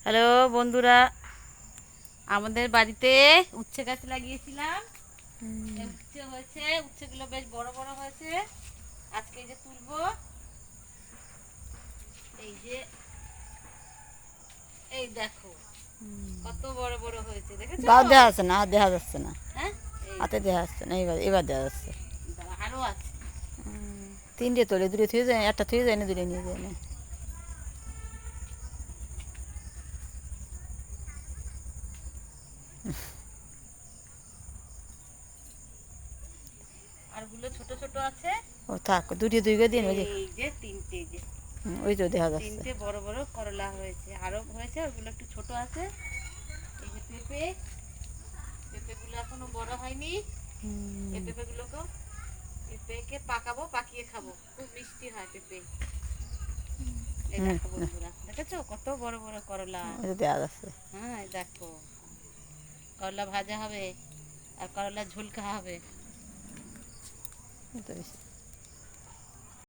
Hello বন্ধুরা, আমাদের বাড়িতে উচ্ছে গাছ লাগিয়েছিলাম। উচ্ছে হয়েছে, উচ্ছেগুলো বেশ বড় বড় হয়েছে। আজকে এই যে তুলবো, এই যে এই দেখো কত বড় বড় হয়েছে, দেখেছো? গাও দেখা যাচ্ছে না, হাত দেখা যাচ্ছে না, হ্যাঁ, এই হাতে দেখা যাচ্ছে না। এবার এবার দেখা যাচ্ছে। দাঁড়া, আরো আছে। তিনটে তোলে, দূরে থুয়ে যায়, একটা থুয়ে যায় না, দূরে নিয়ে যায় না। আরগুলো ছোট ছোট আছে। ও থাক, দুটি দুই করে দিন। ওই যে এই যে তিনটে, এই যে ওই তো দেখা যাচ্ছে। তিনটে বড় বড় করলা হয়েছে, আরো হয়েছে, ওগুলো একটু ছোট আছে। এই যে পেঁপে, পেঁপেগুলো এখনো বড় হয়নি। এই পেঁপেগুলোকে পেঁপেকে পাকাবো, পাকিয়ে খাবো, খুব মিষ্টি হয় পেঁপে। এই দেখো বন্ধুরা, দেখেছো কত বড় বড় করলা? ওই তো দেখা যাচ্ছে। হ্যাঁ, এই দেখো করলা ভাজা হবে আর করলা ঝোল খাওয়া হবে। এই তো